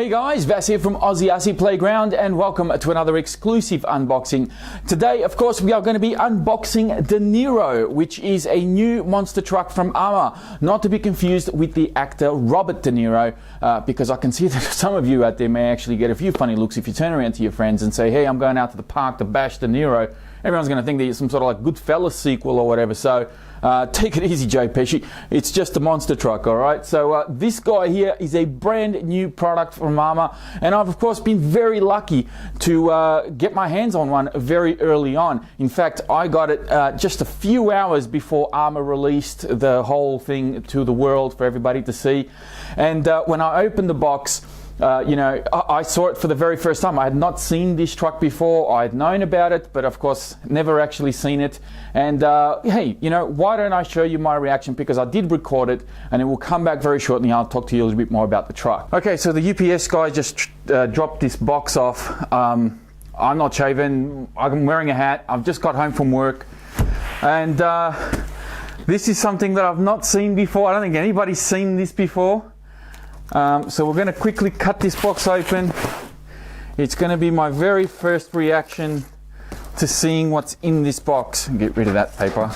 Hey guys, Vass here from Aussie Playground and welcome to another exclusive unboxing. Today, of course, we are going to be unboxing the Nero, which is a new monster truck from ARRMA. Not to be confused with the actor Robert De Niro, because I can see that some of you out there may actually get a few funny looks if you turn around to your friends and say, hey, I'm going out to the park to bash De Niro. Everyone's going to think that it's some sort of like Goodfellas sequel or whatever. So take it easy, Joe Pesci. It's just a monster truck, all right? So this guy here is a brand new product from ARRMA, and I've of course been very lucky to get my hands on one very early on. In fact, I got it just a few hours before ARRMA released the whole thing to the world for everybody to see. And when I opened the box, I saw it for the very first time. I had not seen this truck before. I had known about it, but of course, never actually seen it. And hey, why don't I show you my reaction? Because I did record it, and it will come back very shortly. I'll talk to you a little bit more about the truck. Okay, so the UPS guy just dropped this box off. I'm not shaven. I'm wearing a hat. I've just got home from work. And this is something that I've not seen before. I don't think anybody's seen this before. So we're going to quickly cut this box open. It's going to be my very first reaction to seeing what's in this box. Get rid of that paper.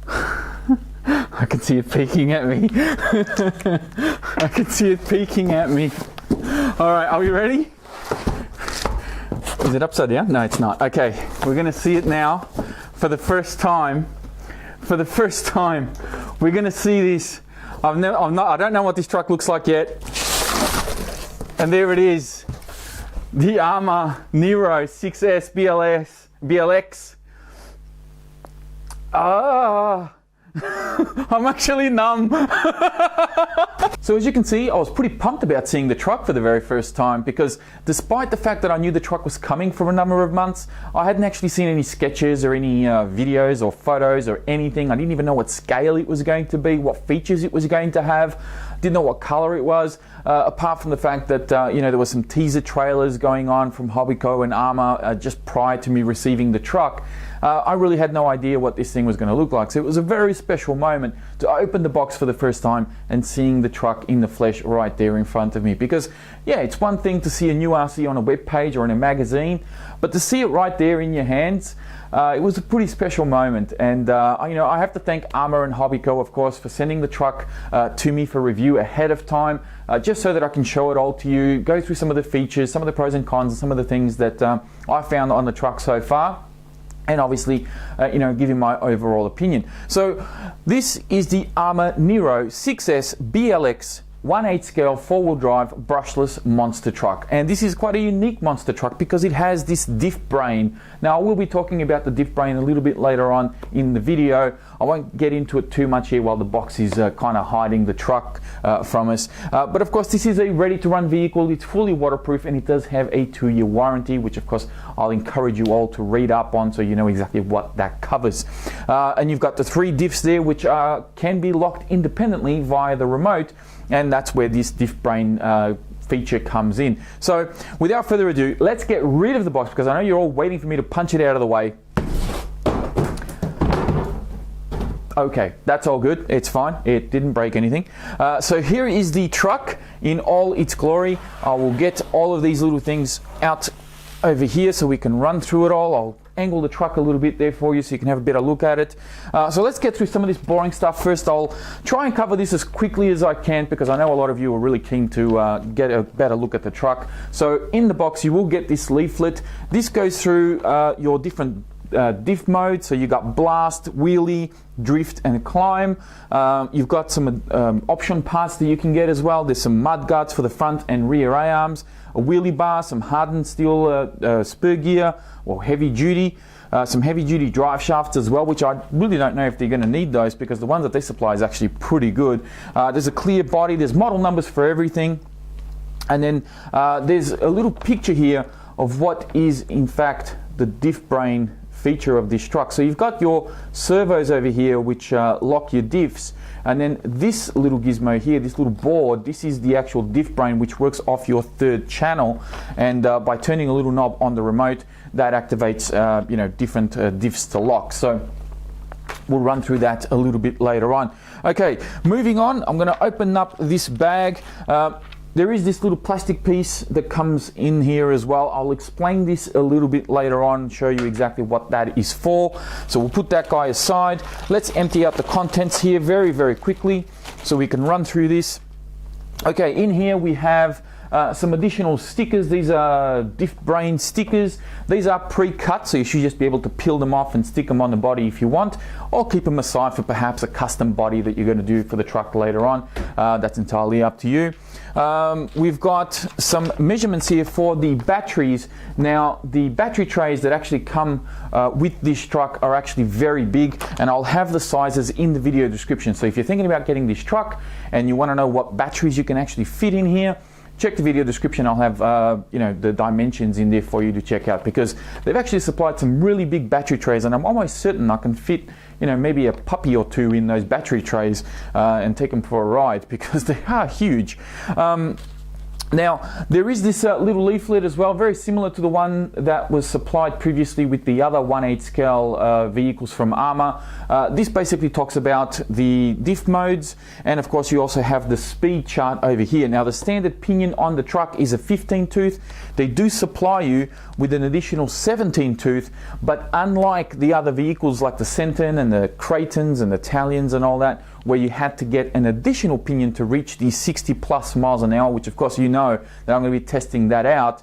I can see it peeking at me. I can see it peeking at me. All right, are we ready? Is it upside down? No, it's not. Okay, we're going to see it now for the first time. For the first time, we're going to see this. I don't know what this truck looks like yet. And there it is. The ARRMA Nero 6S BLX. I'm actually numb. So as you can see, I was pretty pumped about seeing the truck for the very first time, because despite the fact that I knew the truck was coming for a number of months, I hadn't actually seen any sketches or any videos or photos or anything. I didn't even know what scale it was going to be, what features it was going to have. Didn't know what color it was, apart from the fact that there were some teaser trailers going on from Hobbies and ARRMA just prior to me receiving the truck. I really had no idea what this thing was going to look like. So it was a very special moment to open the box for the first time and seeing the truck in the flesh right there in front of me. Because yeah, it's one thing to see a new RC on a web page or in a magazine, but to see it right there in your hands, it was a pretty special moment. And I have to thank ARRMA and Hobbies, of course, for sending the truck to me for review ahead of time, just so that I can show it all to you, go through some of the features, some of the pros and cons, and some of the things that I found on the truck so far. And obviously, give you my overall opinion. So this is the ARRMA Nero 6S BLX 1/8 scale 4-wheel drive brushless monster truck. And this is quite a unique monster truck because it has this diff brain. Now I will be talking about the diff brain a little bit later on in the video. I won't get into it too much here while the box is kind of hiding the truck from us. But of course, this is a ready to run vehicle. It's fully waterproof and it does have a 2-year warranty, which of course I'll encourage you all to read up on so you know exactly what that covers. And you've got the 3 diffs there, which can be locked independently via the remote. And that's where this diff brain feature comes in. So without further ado, let's get rid of the box, because I know you're all waiting for me to punch it out of the way. Okay, that's all good. It's fine. It didn't break anything. So here is the truck in all its glory. I will get all of these little things out over here so we can run through it all. I'll angle the truck a little bit there for you so you can have a better look at it. So let's get through some of this boring stuff first. I'll try and cover this as quickly as I can because I know a lot of you are really keen to get a better look at the truck. So in the box you will get this leaflet. This goes through your different diff mode. So you got blast, wheelie, drift and climb. You've got some option parts that you can get as well. There's some mud guards for the front and rear A-arms, a wheelie bar, some hardened steel spur gear or heavy duty, some heavy duty drive shafts as well, which I really don't know if they're going to need those because the ones that they supply is actually pretty good. There's a clear body, there's model numbers for everything, and then there's a little picture here of what is in fact the diff brain feature of this truck. So you've got your servos over here which lock your diffs, and then this little gizmo here, this little board, this is the actual diff brain which works off your 3rd channel, and by turning a little knob on the remote that activates different diffs to lock. So we'll run through that a little bit later on. Okay, moving on, I'm going to open up this bag. there is this little plastic piece that comes in here as well. I'll explain this a little bit later on, show you exactly what that is for. So we'll put that guy aside. Let's empty out the contents here very, very quickly so we can run through this. Okay, in here we have some additional stickers. These are Diff Brain stickers. These are pre-cut, so you should just be able to peel them off and stick them on the body if you want, or keep them aside for perhaps a custom body that you're going to do for the truck later on. That's entirely up to you. We've got some measurements here for the batteries. Now, the battery trays that actually come with this truck are actually very big, and I'll have the sizes in the video description. So if you're thinking about getting this truck and you want to know what batteries you can actually fit in here, check the video description. I'll have you know, the dimensions in there for you to check out, because they've actually supplied some really big battery trays, and I'm almost certain I can fit, you know, maybe a puppy or two in those battery trays and take them for a ride, because they are huge. Now, there is this little leaflet as well, very similar to the one that was supplied previously with the other 1/8 scale vehicles from ARRMA. This basically talks about the diff modes, and of course you also have the speed chart over here. Now, the standard pinion on the truck is a 15 tooth. They do supply you with an additional 17 tooth, but unlike the other vehicles like the Centon and the Cratons and the Italians and all that, where you had to get an additional pinion to reach these 60+ miles an hour, which of course you know that I'm going to be testing that out.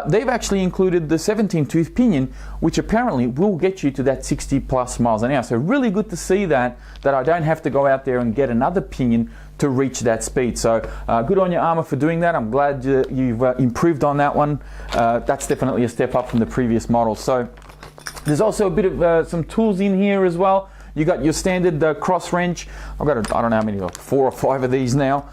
They've actually included the 17 tooth pinion, which apparently will get you to that 60+ miles an hour. So really good to see that I don't have to go out there and get another pinion to reach that speed. So good on you, ARRMA, for doing that. I'm glad you've improved on that one. That's definitely a step up from the previous model. So there's also a bit of some tools in here as well. You got your standard cross wrench. I've got, I don't know how many, 4 or 5 of these now.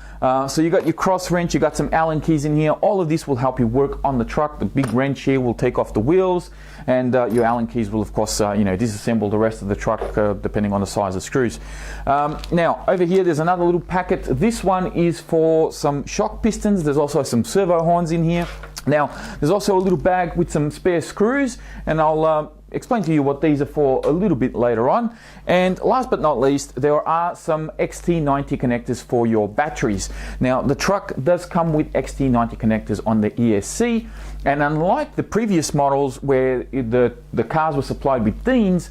So you got your cross wrench, you got some Allen keys in here. All of this will help you work on the truck. The big wrench here will take off the wheels, and your Allen keys will, of course, you know, disassemble the rest of the truck depending on the size of screws. Now, over here, there's another little packet. This one is for some shock pistons. There's also some servo horns in here. Now, there's also a little bag with some spare screws, and I'll explain to you what these are for a little bit later on. And last but not least, there are some XT90 connectors for your batteries. Now, the truck does come with XT90 connectors on the ESC, and unlike the previous models where the cars were supplied with Deans,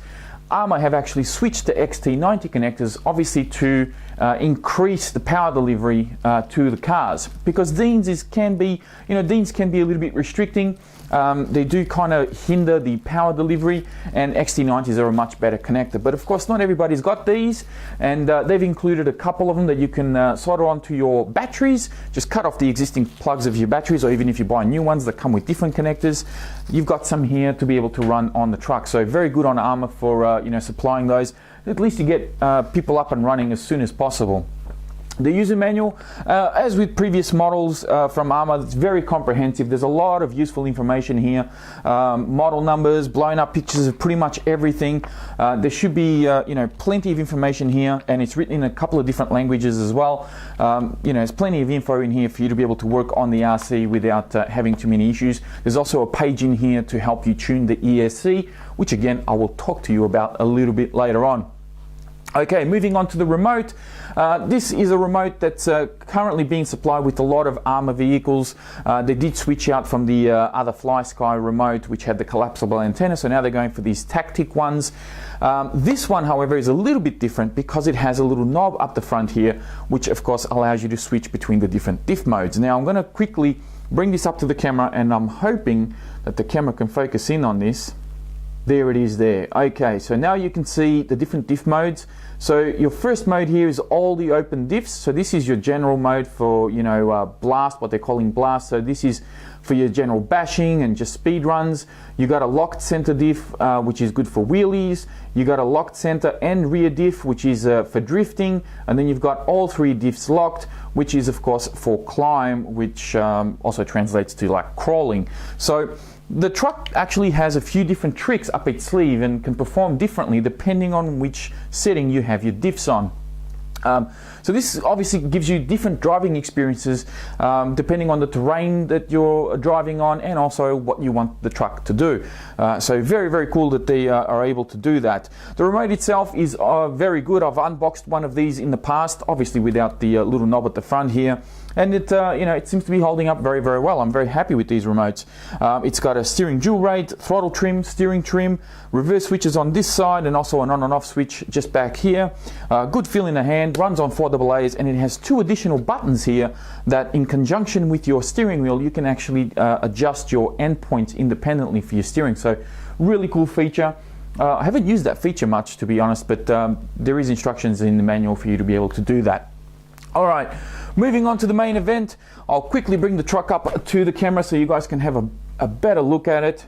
ARRMA have actually switched to XT90 connectors, obviously to increase the power delivery to the cars, because Deans can be a little bit restricting. They do kind of hinder the power delivery, and XT90s are a much better connector. But of course, not everybody's got these, and they've included a couple of them that you can solder onto your batteries. Just cut off the existing plugs of your batteries, or even if you buy new ones that come with different connectors, you've got some here to be able to run on the truck. So very good on ARRMA for you know, supplying those. At least you get people up and running as soon as possible. The user manual, as with previous models from ARRMA, it's very comprehensive. There's a lot of useful information here. Model numbers, blown up pictures of pretty much everything. There should be you know, plenty of information here, and it's written in a couple of different languages as well. You know, there's plenty of info in here for you to be able to work on the RC without having too many issues. There's also a page in here to help you tune the ESC, which again I will talk to you about a little bit later on. Okay, moving on to the remote. This is a remote that's currently being supplied with a lot of ARRMA vehicles. They did switch out from the other FlySky remote, which had the collapsible antenna, so now they're going for these Tactic ones. This one, however, is a little bit different because it has a little knob up the front here, which of course allows you to switch between the different diff modes. Now I'm going to quickly bring this up to the camera, and I'm hoping that the camera can focus in on this. There it is there. Okay, so now you can see the different diff modes. So your first mode here is all the open diffs. So this is your general mode for, you know, blast, what they're calling blast. So this is for your general bashing and just speed runs. You got a locked center diff, which is good for wheelies. You got a locked center and rear diff, which is for drifting. And then you've got all 3 diffs locked, which is of course for climb, which also translates to like crawling. So the truck actually has a few different tricks up its sleeve and can perform differently depending on which setting you have your diffs on. So this obviously gives you different driving experiences depending on the terrain that you're driving on, and also what you want the truck to do. So very, very cool that they are able to do that. The remote itself is very good. I've unboxed one of these in the past, obviously without the little knob at the front here. and it you know, it seems to be holding up very, very well. I'm very happy with these remotes. It's got a steering dual rate, throttle trim, steering trim, reverse switches on this side, and also an on and off switch just back here. Good feel in the hand, runs on 4AA's, and it has 2 additional buttons here that, in conjunction with your steering wheel, you can actually adjust your endpoints independently for your steering. So really cool feature. I haven't used that feature much, to be honest, but there is instructions in the manual for you to be able to do that. All right, moving on to the main event. I'll quickly bring the truck up to the camera so you guys can have a better look at it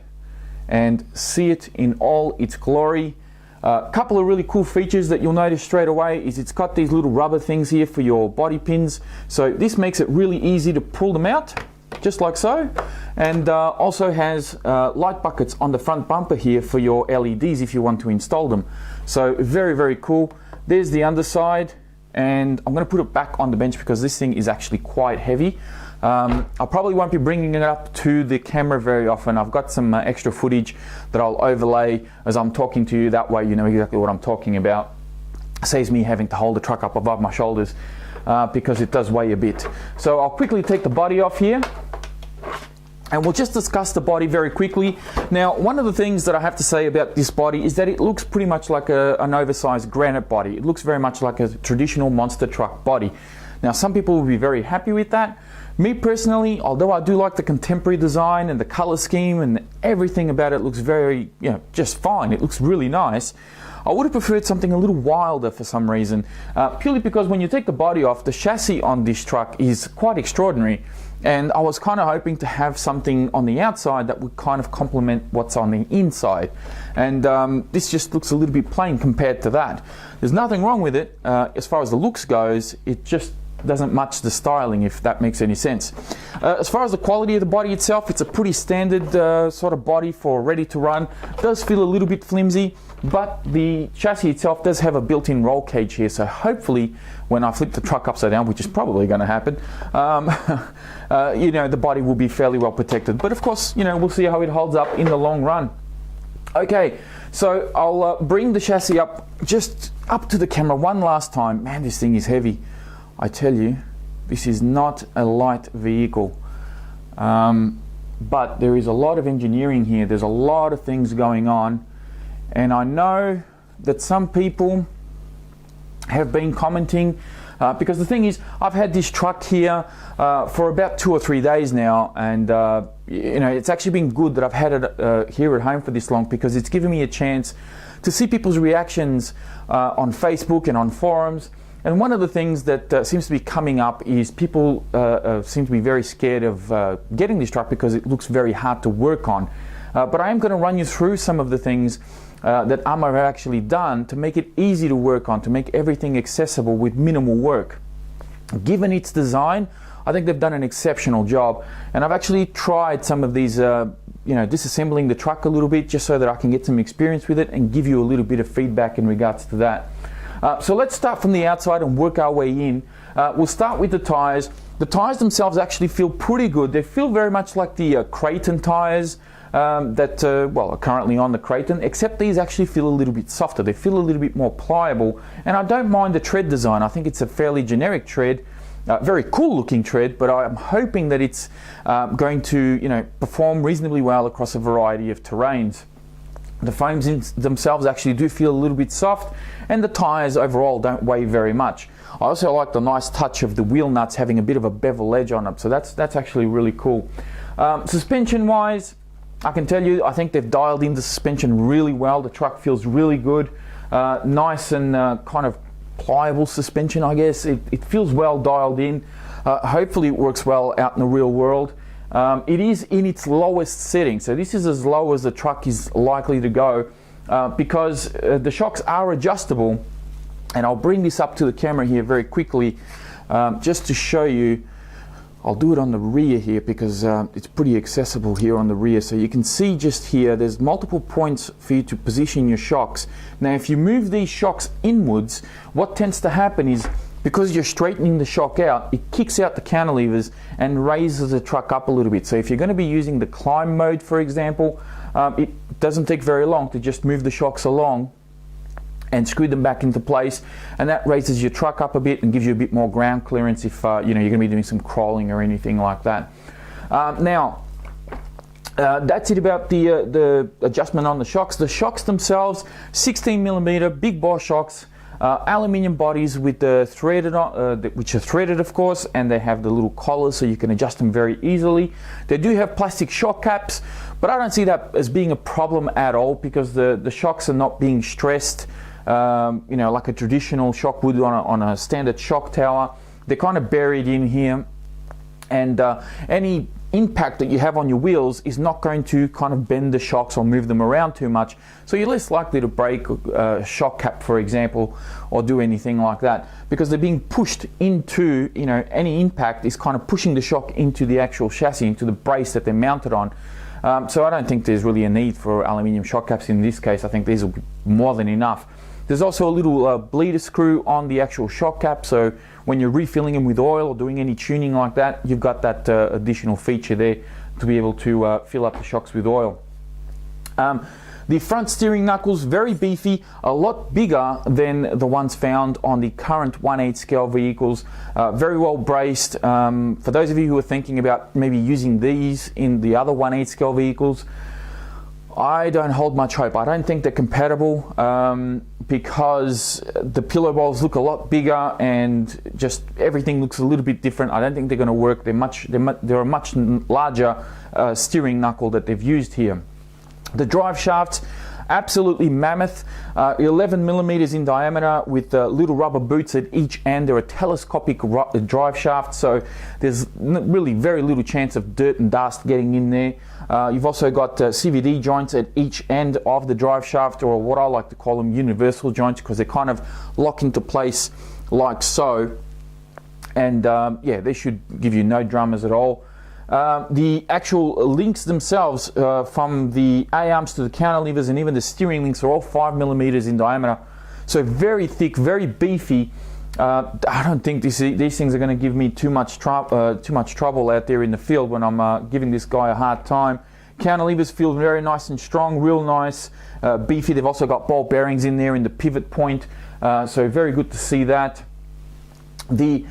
and see it in all its glory. A couple of really cool features that you'll notice straight away is it's got these little rubber things here for your body pins. So this makes it really easy to pull them out, just like so. And also has light buckets on the front bumper here for your LEDs if you want to install them. So very, very cool. There's the underside, and I'm going to put it back on the bench because this thing is actually quite heavy. I probably won't be bringing it up to the camera very often. I've got some extra footage that I'll overlay as I'm talking to you. That way you know exactly what I'm talking about. Saves me having to hold the truck up above my shoulders because it does weigh a bit. So I'll quickly take the body off here, and we'll just discuss the body very quickly. Now, one of the things that I have to say about this body is that it looks pretty much like an oversized granite body. It looks very much like a traditional monster truck body. Now, some people will be very happy with that. Me personally, although I do like the contemporary design and the color scheme and everything about it looks very, you know, just fine. It looks really nice. I would have preferred something a little wilder for some reason, purely because when you take the body off, the chassis on this truck is quite extraordinary. And I was kind of hoping to have something on the outside that would kind of complement what's on the inside. And this just looks a little bit plain compared to that. There's nothing wrong with it. As far as the looks goes, it just doesn't match the styling, if that makes any sense. As far as the quality of the body itself, it's a pretty standard sort of body for ready to run. It does feel a little bit flimsy, but the chassis itself does have a built-in roll cage here, so hopefully when I flip the truck upside down, which is probably going to happen, you know, the body will be fairly well protected. But of course, you know, we'll see how it holds up in the long run. Okay, so I'll bring the chassis up, just up to the camera one last time. Man, this thing is heavy. I tell you, this is not a light vehicle. But there is a lot of engineering here. There's a lot of things going on. And I know that some people have been commenting, because the thing is, I've had this truck here for about 2 or 3 days now, and you know, it's actually been good that I've had it here at home for this long, because it's given me a chance to see people's reactions on Facebook and on forums. And one of the things that seems to be coming up is people seem to be very scared of getting this truck because it looks very hard to work on. But I am going to run you through some of the things that ARRMA have actually done to make it easy to work on, to make everything accessible with minimal work. Given its design, I think they've done an exceptional job. And I've actually tried some of these, you know, disassembling the truck a little bit just so that I can get some experience with it and give you a little bit of feedback in regards to that. So let's start from the outside and work our way in. We'll start with the tyres. The tyres themselves actually feel pretty good. They feel very much like the Creighton tyres that well, are currently on the Creighton, except these actually feel a little bit softer. They feel a little bit more pliable, and I don't mind the tread design. I think it's a fairly generic tread, very cool looking tread, but I'm hoping that it's going to, you know, perform reasonably well across a variety of terrains. The foams themselves actually do feel a little bit soft, and the tyres overall don't weigh very much. I also like the nice touch of the wheel nuts having a bit of a bevel edge on them, so that's actually really cool. Suspension wise, I can tell you, I think they've dialed in the suspension really well. The truck feels really good, nice and kind of pliable suspension, I guess. It feels well dialed in. Hopefully it works well out in the real world. It is in its lowest setting, so this is as low as the truck is likely to go, because the shocks are adjustable. And I'll bring this up to the camera here very quickly, just to show you. I'll do it on the rear here because it's pretty accessible here on the rear. So you can see just here, there's multiple points for you to position your shocks. Now if you move these shocks inwards, what tends to happen is, because you're straightening the shock out, it kicks out the cantilevers and raises the truck up a little bit. So if you're going to be using the climb mode, for example, it doesn't take very long to just move the shocks along and screw them back into place, and that raises your truck up a bit and gives you a bit more ground clearance if you're going to be doing some crawling or anything like that. That's it about the adjustment on the shocks. The shocks themselves, 16mm big bore shocks, aluminium bodies with the threaded, which are threaded of course, and they have the little collars so you can adjust them very easily. They do have plastic shock caps, but I don't see that as being a problem at all because the shocks are not being stressed, like a traditional shock would on a standard shock tower. They're kind of buried in here, and any impact that you have on your wheels is not going to kind of bend the shocks or move them around too much, so you're less likely to break a shock cap, for example, or do anything like that, because they're being pushed into, any impact is kind of pushing the shock into the actual chassis, into the brace that they're mounted on. So I don't think there's really a need for aluminium shock caps in this case. I think these will be more than enough. There's also a little bleeder screw on the actual shock cap, so when you're refilling them with oil or doing any tuning like that, you've got that additional feature there to be able to fill up the shocks with oil. The front steering knuckles, very beefy, a lot bigger than the ones found on the current 1/8 scale vehicles, very well braced. For those of you who are thinking about maybe using these in the other 1/8 scale vehicles, I don't hold much hope. I don't think they're compatible because the pillow bowls look a lot bigger and just everything looks a little bit different. I don't think they're going to work. They're a much larger steering knuckle that they've used here. The drive shafts, absolutely mammoth, 11mm in diameter with little rubber boots at each end. They're a telescopic drive shaft, so there's really very little chance of dirt and dust getting in there. You've also got CVD joints at each end of the drive shaft, or what I like to call them universal joints, because they kind of lock into place like so, and they should give you no dramas at all. The actual links themselves, from the A-arms to the counter levers and even the steering links, are all 5mm in diameter, so very thick, very beefy. I don't think these things are going to give me too much trouble out there in the field when I'm giving this guy a hard time. Counter levers feel very nice and strong, real nice, beefy. They've also got ball bearings in there in the pivot point, so very good to see that. The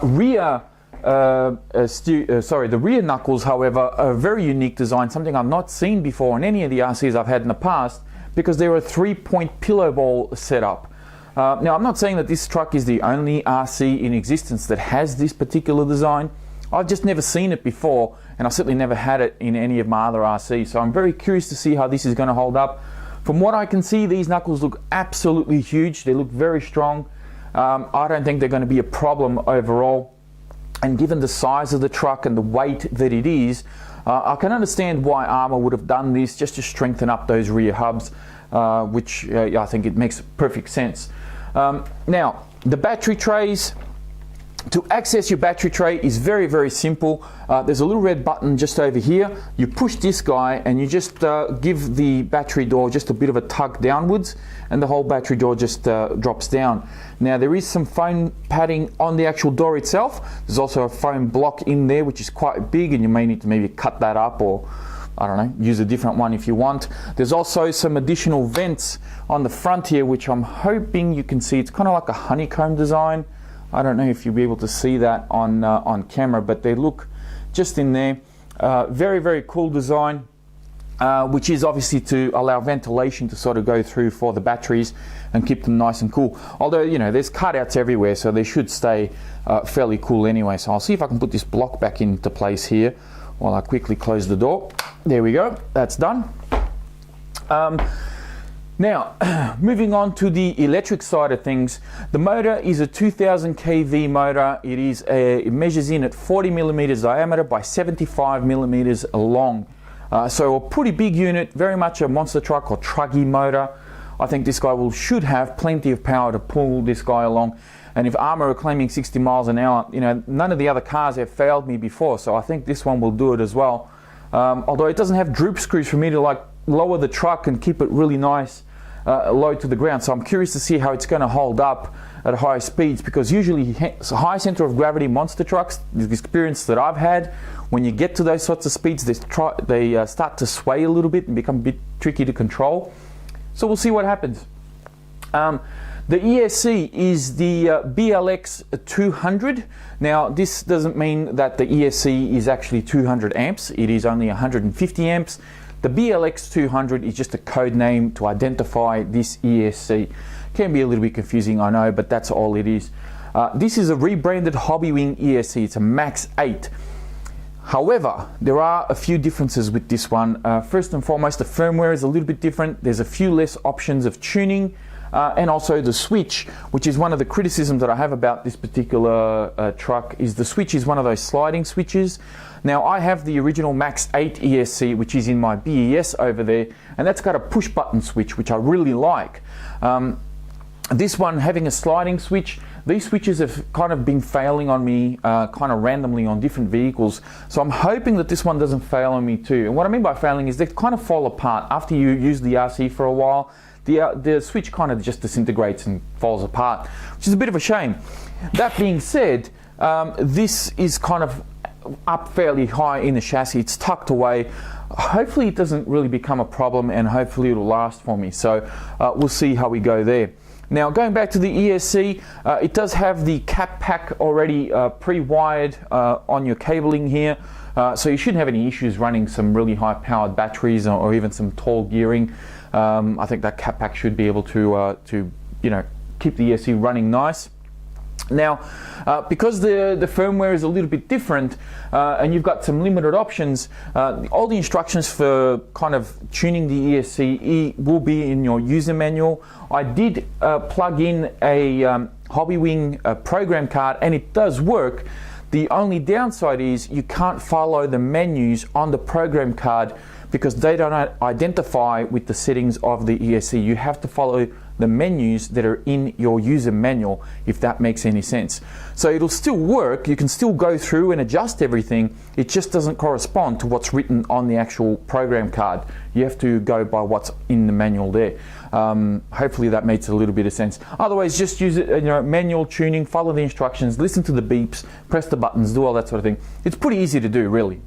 rear the rear knuckles, however, are a very unique design, something I've not seen before in any of the RCs I've had in the past, because they're a 3-point pillow ball setup. Now, I'm not saying that this truck is the only RC in existence that has this particular design. I've just never seen it before, and I've certainly never had it in any of my other RCs, so I'm very curious to see how this is going to hold up. From what I can see, these knuckles look absolutely huge. They look very strong. I don't think they're going to be a problem overall. And given the size of the truck and the weight that it is, I can understand why ARRMA would have done this, just to strengthen up those rear hubs, which I think it makes perfect sense. Now, the battery trays. To access your battery tray is very, very simple. There's a little red button just over here. You push this guy and you just give the battery door just a bit of a tug downwards, and the whole battery door just drops down. Now, there is some foam padding on the actual door itself. There's also a foam block in there which is quite big, and you may need to maybe cut that up, or I don't know, use a different one if you want. There's also some additional vents on the front here, which I'm hoping you can see. It's kind of like a honeycomb design. I don't know if you'll be able to see that on camera, but they look just in there. Very, very cool design, which is obviously to allow ventilation to sort of go through for the batteries and keep them nice and cool. Although, you know, there's cutouts everywhere, so they should stay fairly cool anyway. So I'll see if I can put this block back into place here while I quickly close the door. There we go, that's done. Now, moving on to the electric side of things, the motor is a 2000 kV motor. It measures in at 40mm diameter by 75mm long. So a pretty big unit, very much a monster truck or truggy motor. I think this guy should have plenty of power to pull this guy along. And if ARRMA are claiming 60 miles an hour, you know, none of the other cars have failed me before, so I think this one will do it as well. Although it doesn't have droop screws for me to like lower the truck and keep it really nice low to the ground, so I'm curious to see how it's going to hold up at high speeds, because usually high center of gravity monster trucks, the experience that I've had, when you get to those sorts of speeds, they start to sway a little bit and become a bit tricky to control. So we'll see what happens. The ESC is the BLX 200. Now this doesn't mean that the ESC is actually 200 amps, it is only 150 amps. The BLX 200 is just a code name to identify this ESC. Can be a little bit confusing, I know, but that's all it is. This is a rebranded Hobbywing ESC, it's a Max 8. However, there are a few differences with this one. First and foremost, the firmware is a little bit different. There's a few less options of tuning. And also the switch, which is one of the criticisms that I have about this particular truck, is the switch is one of those sliding switches. Now I have the original Max 8 ESC, which is in my BES over there, and that's got a push button switch, which I really like. This one having a sliding switch, these switches have kind of been failing on me kind of randomly on different vehicles, so I'm hoping that this one doesn't fail on me too. And what I mean by failing is they kind of fall apart after you use the RC for a while. The switch kind of just disintegrates and falls apart, which is a bit of a shame. That being said, this is kind of up fairly high in the chassis. It's tucked away. Hopefully it doesn't really become a problem, and hopefully it'll last for me. So we'll see how we go there. Now going back to the ESC, it does have the cap pack already pre-wired on your cabling here. So you shouldn't have any issues running some really high powered batteries or even some tall gearing. I think that cap pack should be able to you know, keep the ESC running nice. Now, because the firmware is a little bit different and you've got some limited options, all the instructions for kind of tuning the ESC will be in your user manual. I did plug in a Hobbywing program card, and it does work. The only downside is you can't follow the menus on the program card because they don't identify with the settings of the ESC. You have to follow the menus that are in your user manual, if that makes any sense. So it'll still work, you can still go through and adjust everything, it just doesn't correspond to what's written on the actual program card. You have to go by what's in the manual there. Hopefully that makes a little bit of sense. Otherwise, just use it, you know, manual tuning, follow the instructions, listen to the beeps, press the buttons, do all that sort of thing. It's pretty easy to do, really.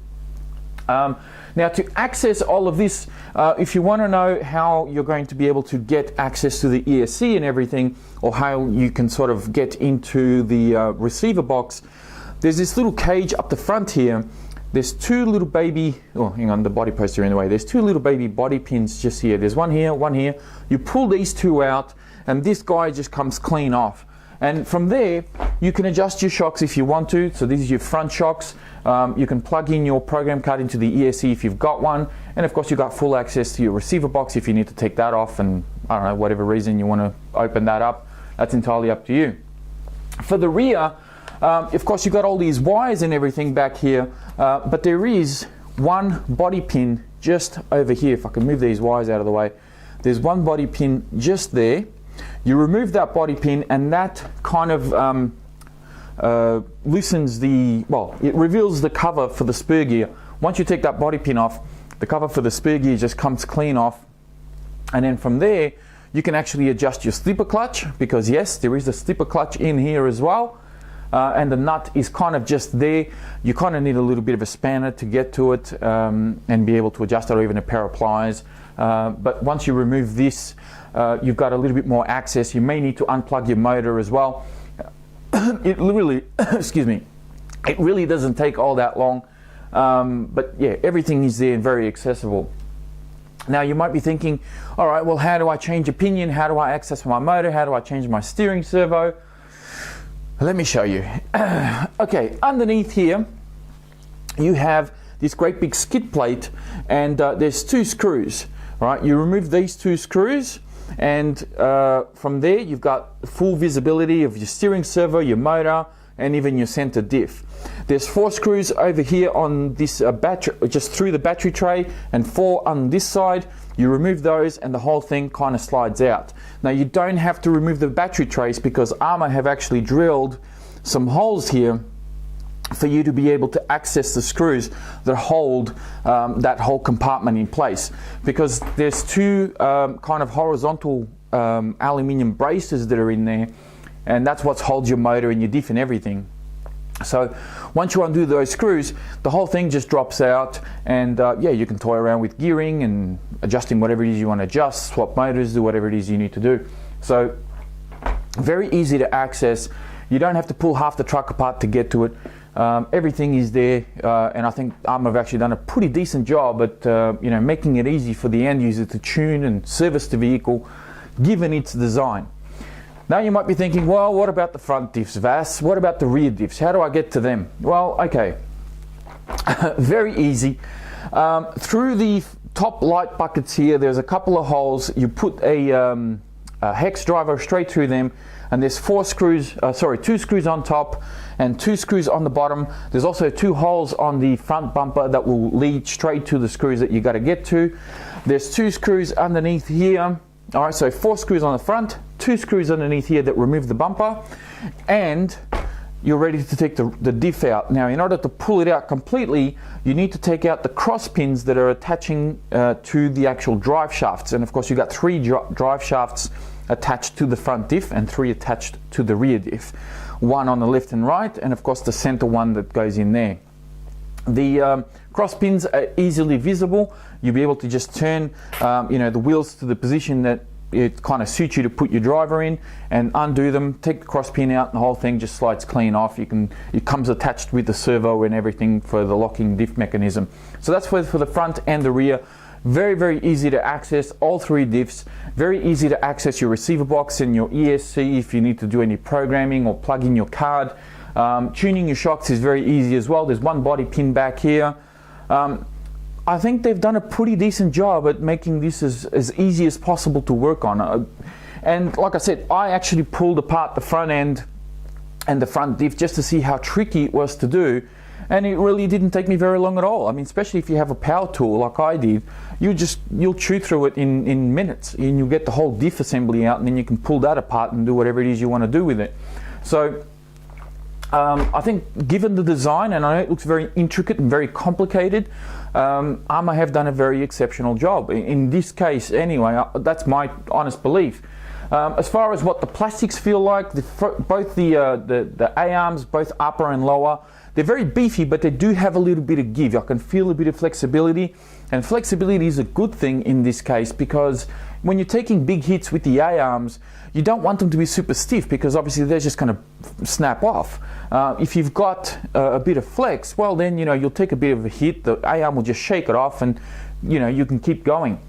Now to access all of this, if you want to know how you're going to be able to get access to the ESC and everything, or how you can sort of get into the receiver box, there's this little cage up the front here. There's two little baby, oh hang on, the body poster in the way. There's two little baby body pins just here. There's one here, one here. You pull these two out and this guy just comes clean off. And from there, you can adjust your shocks if you want to. So these are your front shocks. You can plug in your program card into the ESC if you've got one. And of course, you've got full access to your receiver box if you need to take that off and, I don't know, whatever reason you want to open that up. That's entirely up to you. For the rear, of course, you've got all these wires and everything back here. But there is one body pin just over here. If I can move these wires out of the way. There's one body pin just there. You remove that body pin and that kind of loosens the, well, it reveals the cover for the spur gear. Once you take that body pin off, the cover for the spur gear just comes clean off. And then from there, you can actually adjust your slipper clutch, because yes, there is a slipper clutch in here as well. And the nut is kind of just there. You kind of need a little bit of a spanner to get to it and be able to adjust it, or even a pair of pliers. But once you remove this, you've got a little bit more access. You may need to unplug your motor as well. It really, excuse me, it really doesn't take all that long. But yeah, everything is there and very accessible. Now you might be thinking, all right, well, how do I change a pinion? How do I access my motor? How do I change my steering servo? Let me show you. Okay, underneath here, you have this great big skid plate, and there's two screws. All right, you remove these two screws, and from there you've got full visibility of your steering servo, your motor, and even your center diff. There's 4 screws over here on this battery, just through the battery tray, and 4 on this side. You remove those and the whole thing kind of slides out. Now you don't have to remove the battery trays, because ARRMA have actually drilled some holes here for you to be able to access the screws that hold that whole compartment in place, because there's 2 kind of horizontal aluminium braces that are in there, and that's what holds your motor and your diff and everything. So once you undo those screws, the whole thing just drops out, and yeah, you can toy around with gearing and adjusting whatever it is you want to adjust, swap motors, do whatever it is you need to do. So very easy to access. You don't have to pull half the truck apart to get to it. Everything is there, and I think ARRMA have actually done a pretty decent job at you know, making it easy for the end user to tune and service the vehicle, given its design. Now you might be thinking, well, what about the front diffs, Vas? What about the rear diffs? How do I get to them? Well, okay, very easy. Through the top light buckets here, there's a couple of holes. You put a hex driver straight through them, and there's two screws on top and 2 screws on the bottom. There's also 2 holes on the front bumper that will lead straight to the screws that you got to get to. There's 2 screws underneath here. All right, so 4 screws on the front, 2 screws underneath here that remove the bumper, and you're ready to take the diff out. Now, in order to pull it out completely, you need to take out the cross pins that are attaching to the actual drive shafts. And of course, you've got 3 drive shafts attached to the front diff and 3 attached to the rear diff. 1 on the left and right, and of course the center one that goes in there. The cross pins are easily visible. You'll be able to just turn you know, the wheels to the position that it kind of suits you to put your driver in, and undo them, take the cross pin out, and the whole thing just slides clean off. It comes attached with the servo and everything for the locking diff mechanism. So that's for the front and the rear. Very, very easy to access all 3 diffs. Very easy to access your receiver box and your ESC if you need to do any programming or plug in your card. Tuning your shocks is very easy as well. There's 1 body pin back here. I think they've done a pretty decent job at making this as easy as possible to work on. And like I said, I actually pulled apart the front end and the front diff just to see how tricky it was to do. And it really didn't take me very long at all. I mean, especially if you have a power tool like I did, you'll chew through it in minutes, and you'll get the whole diff assembly out, and then you can pull that apart and do whatever it is you want to do with it. So I think given the design, and I know it looks very intricate and very complicated, ARRMA have done a very exceptional job. In this case anyway, that's my honest belief. As far as what the plastics feel like, both the A-arms, both upper and lower, they're very beefy, but they do have a little bit of give. I can feel a bit of flexibility, and flexibility is a good thing in this case, because when you're taking big hits with the A-arms, you don't want them to be super stiff, because obviously they're just going to snap off. If you've got a bit of flex, well then, you know, you'll take a bit of a hit, the A-arm will just shake it off, and you know, you can keep going.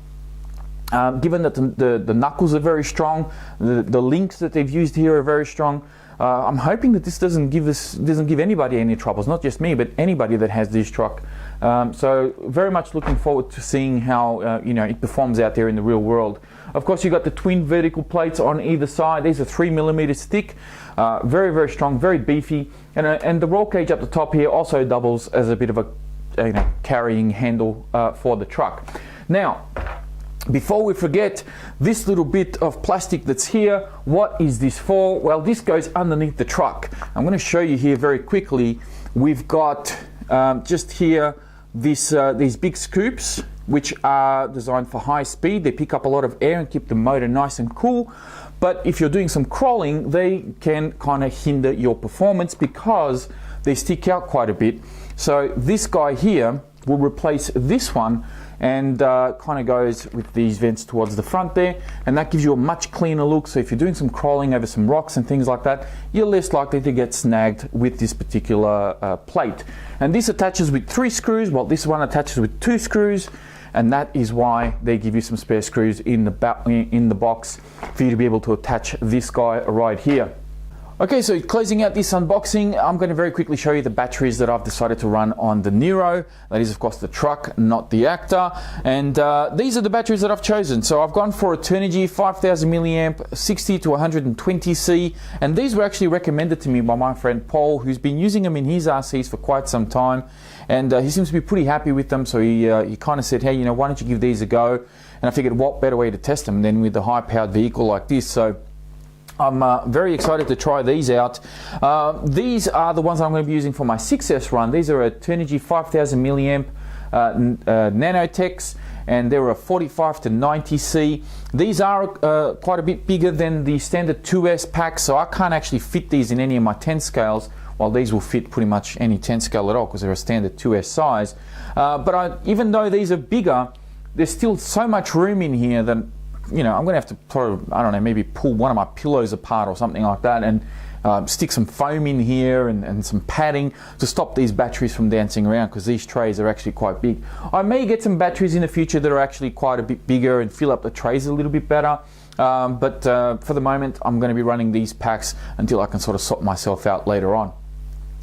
Given that the knuckles are very strong, the links that they've used here are very strong, I'm hoping that this doesn't give anybody any troubles, not just me, but anybody that has this truck. So very much looking forward to seeing how you know, it performs out there in the real world. Of course, you've got the twin vertical plates on either side. These are 3mm thick, very, very strong, very beefy, and the roll cage up the top here also doubles as a bit of a you know, carrying handle for the truck. Now, before we forget, this little bit of plastic that's here, what is this for? Well, this goes underneath the truck. I'm going to show you here very quickly. We've got just here these big scoops, which are designed for high speed. They pick up a lot of air and keep the motor nice and cool. But if you're doing some crawling, they can kind of hinder your performance because they stick out quite a bit. So this guy here will replace this one, and kind of goes with these vents towards the front there, and that gives you a much cleaner look. So if you're doing some crawling over some rocks and things like that, you're less likely to get snagged with this particular plate. And this attaches with 3 screws, while this one attaches with 2 screws, and that is why they give you some spare screws in the box for you to be able to attach this guy right here. Okay, so closing out this unboxing, I'm going to very quickly show you the batteries that I've decided to run on the Nero. That is, of course, the truck, not the Actor. And these are the batteries that I've chosen. So I've gone for a Turnigy 5000 milliamp, 60 to 120C. And these were actually recommended to me by my friend Paul, who's been using them in his RCs for quite some time. And he seems to be pretty happy with them. So he kind of said, hey, you know, why don't you give these a go? And I figured, what better way to test them than with a high-powered vehicle like this? So I'm very excited to try these out. These are the ones I'm going to be using for my 6S run. These are a Turnigy 5000 milliamp Nano-Techs, and they're a 45 to 90C. These are quite a bit bigger than the standard 2S pack, so I can't actually fit these in any of my 10 scales, while these will fit pretty much any 10 scale at all because they're a standard 2S size. But even though these are bigger, there's still so much room in here that you know, I'm going to have to probably, I don't know, maybe pull one of my pillows apart or something like that, and stick some foam in here and some padding to stop these batteries from dancing around, because these trays are actually quite big. I may get some batteries in the future that are actually quite a bit bigger and fill up the trays a little bit better. But for the moment, I'm going to be running these packs until I can sort of sort myself out later on.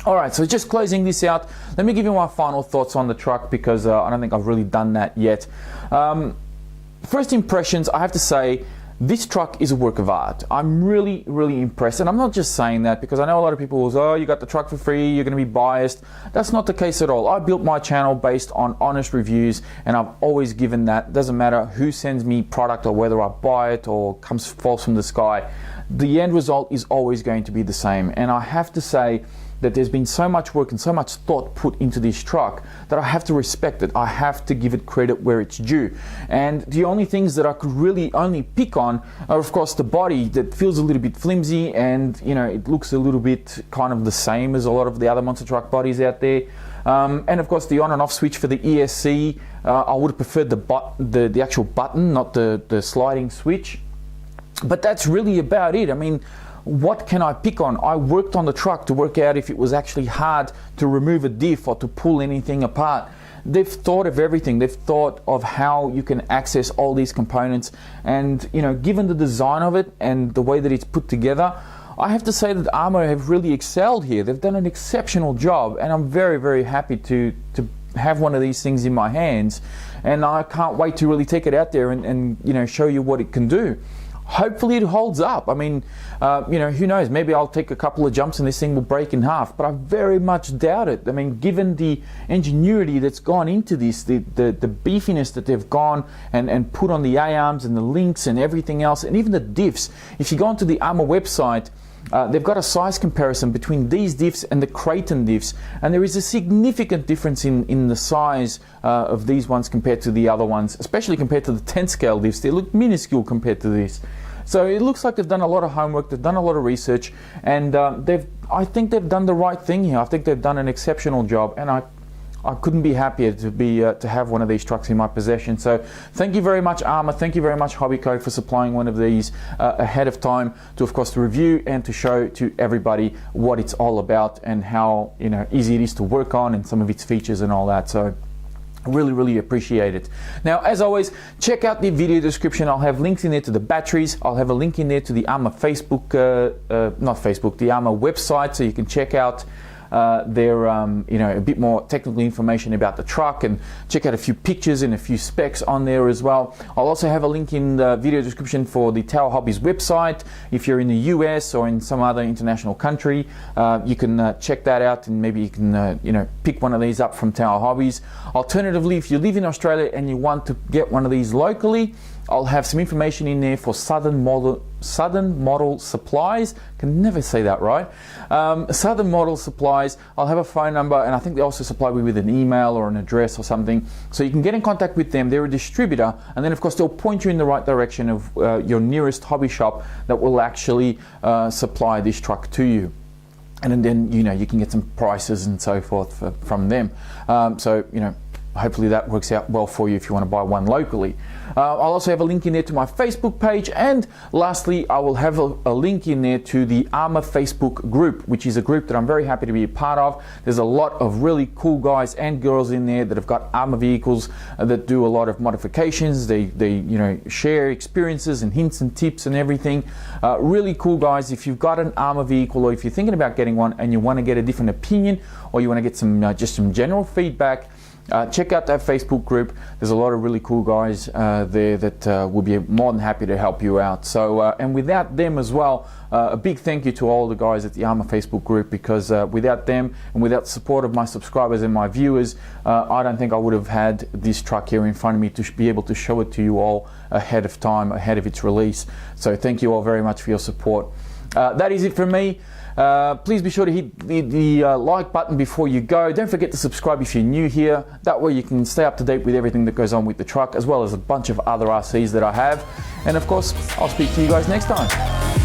Alright, so just closing this out, let me give you my final thoughts on the truck, because I don't think I've really done that yet. First impressions, I have to say, this truck is a work of art. I'm really, really impressed, and I'm not just saying that because I know a lot of people will say, oh, you got the truck for free, you're going to be biased. That's not the case at all. I built my channel based on honest reviews, and I've always given that. It doesn't matter who sends me product or whether I buy it or falls from the sky. The end result is always going to be the same, and I have to say that there's been so much work and so much thought put into this truck that I have to respect it. I have to give it credit where it's due. And the only things that I could really only pick on are, of course, the body that feels a little bit flimsy, and you know, it looks a little bit kind of the same as a lot of the other monster truck bodies out there. And of course, the on and off switch for the ESC, I would have preferred the actual button, not the sliding switch. But that's really about it. I mean, what can I pick on? I worked on the truck to work out if it was actually hard to remove a diff or to pull anything apart. They've thought of everything. They've thought of how you can access all these components, and you know, given the design of it and the way that it's put together, I have to say that ARRMA have really excelled here. They've done an exceptional job, and I'm very, very happy to have one of these things in my hands, and I can't wait to really take it out there and you know, show you what it can do. Hopefully it holds up. I mean, you know, who knows, maybe I'll take a couple of jumps and this thing will break in half, but I very much doubt it. I mean, given the ingenuity that's gone into this, the beefiness that they've gone and put on the A-arms and the links and everything else, and even the diffs. If you go onto the ARRMA website, they've got a size comparison between these diffs and the Creighton diffs, and there is a significant difference in the size of these ones compared to the other ones, especially compared to the 10 scale diffs. They look minuscule compared to this. So it looks like they've done a lot of homework, they've done a lot of research, and I think they've done the right thing here. I think they've done an exceptional job, and I couldn't be happier to have one of these trucks in my possession. So thank you very much, ARRMA. Thank you very much, Hobbyco, for supplying one of these ahead of time to, of course, to review and to show to everybody what it's all about and how, you know, easy it is to work on and some of its features and all that. So really, really appreciate it. Now, as always, check out the video description. I'll have links in there to the batteries. I'll have a link in there to the ARRMA Facebook, not Facebook, the ARRMA website, so you can check out their you know, a bit more technical information about the truck, and check out a few pictures and a few specs on there as well. I'll also have a link in the video description for the Tower Hobbies website. If you're in the US or in some other international country, you can check that out, and maybe you can you know, pick one of these up from Tower Hobbies. Alternatively, if you live in Australia and you want to get one of these locally, I'll have some information in there for Southern Model Supplies. Can never say that right. Southern Model Supplies. I'll have a phone number, and I think they also supply me with an email or an address or something, so you can get in contact with them. They're a distributor, and then of course they'll point you in the right direction of your nearest hobby shop that will actually supply this truck to you. And then, you know, you can get some prices and so forth from them. So, you know, hopefully that works out well for you if you want to buy one locally. I'll also have a link in there to my Facebook page, and lastly, I will have a link in there to the ARRMA Facebook group, which is a group that I'm very happy to be a part of. There's a lot of really cool guys and girls in there that have got ARRMA vehicles that do a lot of modifications. They you know, share experiences and hints and tips and everything. Really cool guys. If you've got an ARRMA vehicle, or if you're thinking about getting one and you want to get a different opinion, or you want to get some just some general feedback, check out that Facebook group. There's a lot of really cool guys there that will be more than happy to help you out. So, and without them as well, a big thank you to all the guys at the ARRMA Facebook group, because without them and without the support of my subscribers and my viewers, I don't think I would have had this truck here in front of me to be able to show it to you all ahead of time, ahead of its release. So thank you all very much for your support. That is it from me. Please be sure to hit the like button before you go. Don't forget to subscribe if you're new here. That way you can stay up to date with everything that goes on with the truck, as well as a bunch of other RCs that I have. And of course, I'll speak to you guys next time.